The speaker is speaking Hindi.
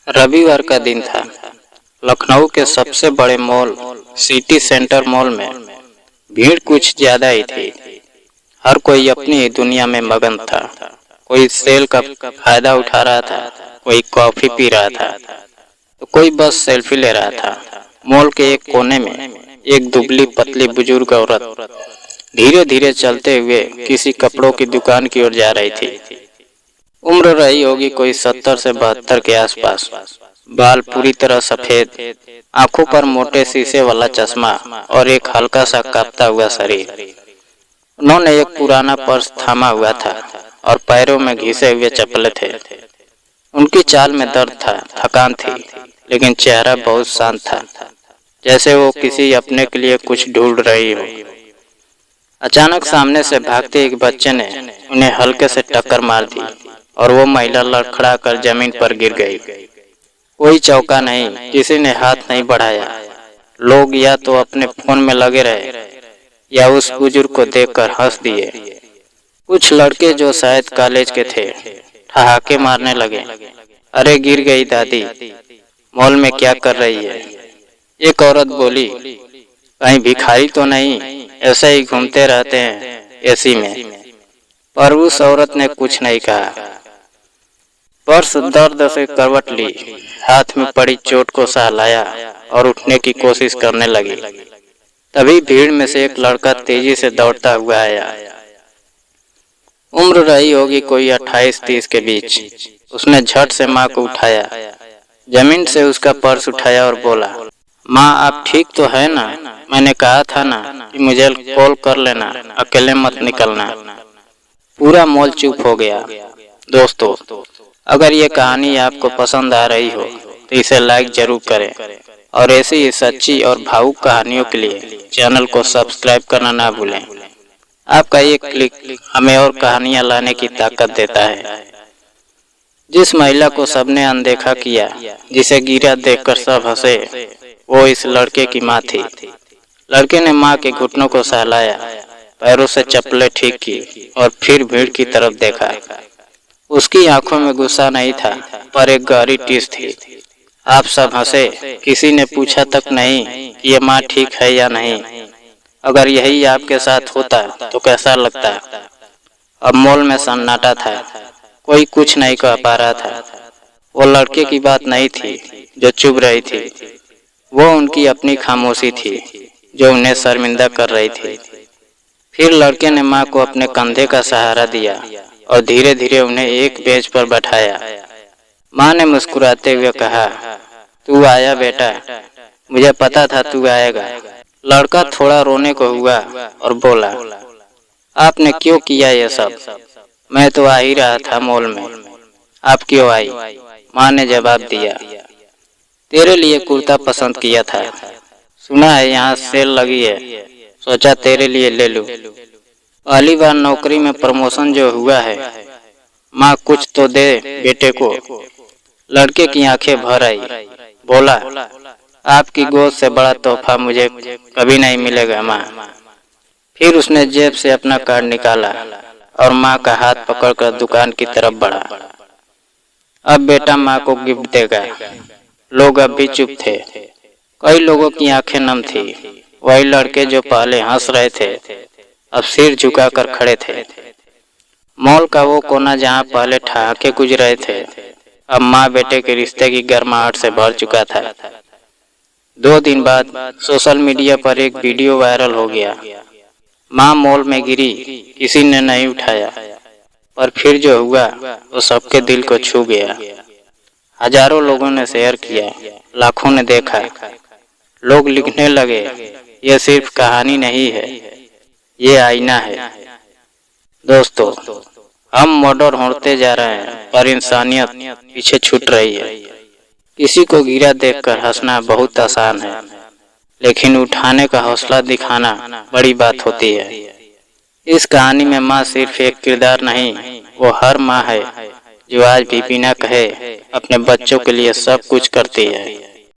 रविवार का दिन था। लखनऊ के सबसे बड़े मॉल सिटी सेंटर मॉल में भीड़ कुछ ज्यादा ही थी। हर कोई अपनी ही दुनिया में मगन था। कोई सेल का फायदा उठा रहा था, कोई कॉफी पी रहा था, तो कोई बस सेल्फी ले रहा था। मॉल के एक कोने में एक दुबली पतली बुजुर्ग औरत धीरे धीरे चलते हुए किसी कपड़ों की दुकान की ओर जा रही थी। उम्र रही होगी कोई 70 से 72 के आसपास। बाल पूरी तरह सफेद, आंखों पर मोटे शीशे वाला चश्मा और एक हल्का सा कांपता हुआ शरीर। उन्होंने एक पुराना पर्स थामा हुआ था और पैरों में घिसे हुए चप्पलें थे। उनकी चाल में दर्द था, थकान थी, लेकिन चेहरा बहुत शांत था, जैसे वो किसी अपने के लिए कुछ ढूंढ रही हो। अचानक सामने से भागते एक बच्चे ने उन्हें हल्के से टक्कर मार दी और वो महिला लड़खड़ा कर जमीन पर गिर गई। कोई चौंका नहीं, किसी ने हाथ नहीं बढ़ाया। लोग या तो अपने फोन में लगे रहे या उस बुजुर्ग को देखकर हंस दिए। कुछ लड़के जो शायद कॉलेज के थे ठहाके मारने लगे, अरे गिर गई दादी, मॉल में क्या कर रही है। एक औरत बोली, कहीं भिखारी तो नहीं, ऐसे ही घूमते रहते हैं एसी में। पर उस औरत ने कुछ नहीं कहा। पर्स दर्द से करवट ली, हाथ में पड़ी चोट को सहलाया और उठने की कोशिश करने लगी। तभी भीड़ में से एक लड़का तेजी से दौड़ता हुआ आया। उम्र रही होगी कोई 28-30 के बीच। उसने झट से माँ को उठाया, जमीन से उसका पर्स उठाया और बोला, माँ आप ठीक तो है ना? मैंने कहा था ना कि मुझे कॉल कर लेना, अकेले मत निकलना। पूरा मॉल चुप हो गया। दोस्तों, अगर ये कहानी आपको पसंद आ रही हो तो इसे लाइक जरूर करें और ऐसी ही सच्ची और भावुक कहानियों के लिए चैनल को सब्सक्राइब करना ना भूलें। आपका एक क्लिक हमें और कहानियां लाने की ताकत देता है। जिस महिला को सबने अनदेखा किया, जिसे गिरा देखकर सब हंसे, वो इस लड़के की माँ थी। लड़के ने माँ के घुटनों को सहलाया, पैरों से चप्पलें ठीक की और फिर भीड़ की तरफ देखा। उसकी आंखों में गुस्सा नहीं था, पर एक गहरी टीस थी। आप सब हंसे, किसी ने पूछा तक नहीं कि ये माँ ठीक है या नहीं। अगर यही आपके साथ होता तो कैसा लगता? अब मॉल में सन्नाटा था, कोई कुछ नहीं कह पा रहा था। वो लड़के की बात नहीं थी जो चुभ रही थी, वो उनकी अपनी खामोशी थी जो उन्हें शर्मिंदा कर रही थी। फिर लड़के ने माँ को अपने कंधे का सहारा दिया और धीरे धीरे उन्हें एक बेंच पर बैठाया। माँ ने मुस्कुराते हुए कहा, तू आया बेटा, मुझे पता था तू आएगा। लड़का थोड़ा रोने को हुआ और बोला, आपने क्यों किया ये सब? मैं तो आ ही रहा था मॉल में, आप क्यों आई? माँ ने जवाब दिया, तेरे लिए कुर्ता पसंद किया था, सुना है यहाँ सेल लगी है, सोचा तेरे लिए ले लूं। पहली बार नौकरी में प्रमोशन जो हुआ है, माँ कुछ तो दे बेटे को। लड़के की आंखें भर आई, बोला, आपकी गोद से बड़ा तोहफा मुझे कभी नहीं मिलेगा माँ। फिर उसने जेब से अपना कार्ड निकाला और माँ का हाथ पकड़कर दुकान की तरफ बढ़ा। अब बेटा माँ को गिफ्ट देगा। लोग अब भी चुप थे, कई लोगों की आंखें नम थी। वही लड़के जो पहले हंस रहे थे अब सिर झुकाकर खड़े थे। मॉल का वो कोना जहाँ पहले ठहाके गुज रहे थे, अब माँ बेटे के रिश्ते की गर्माहट से भर चुका था। 2 दिन बाद सोशल मीडिया पर एक वीडियो वायरल हो गया। माँ मॉल में गिरी, किसी ने नहीं उठाया, पर फिर जो हुआ वो सबके दिल को छू गया। हजारों लोगों ने शेयर किया, लाखों ने देखा। लोग लिखने लगे, ये सिर्फ कहानी नहीं है, ये आईना है। दोस्तों, हम मॉडर्न होते जा रहे हैं पर इंसानियत पीछे छूट रही है। किसी को गिरा देखकर हंसना बहुत आसान है, लेकिन उठाने का हौसला दिखाना बड़ी बात होती है। इस कहानी में माँ सिर्फ एक किरदार नहीं, वो हर माँ है जो आज भी बिना कहे अपने बच्चों के लिए सब कुछ करती है।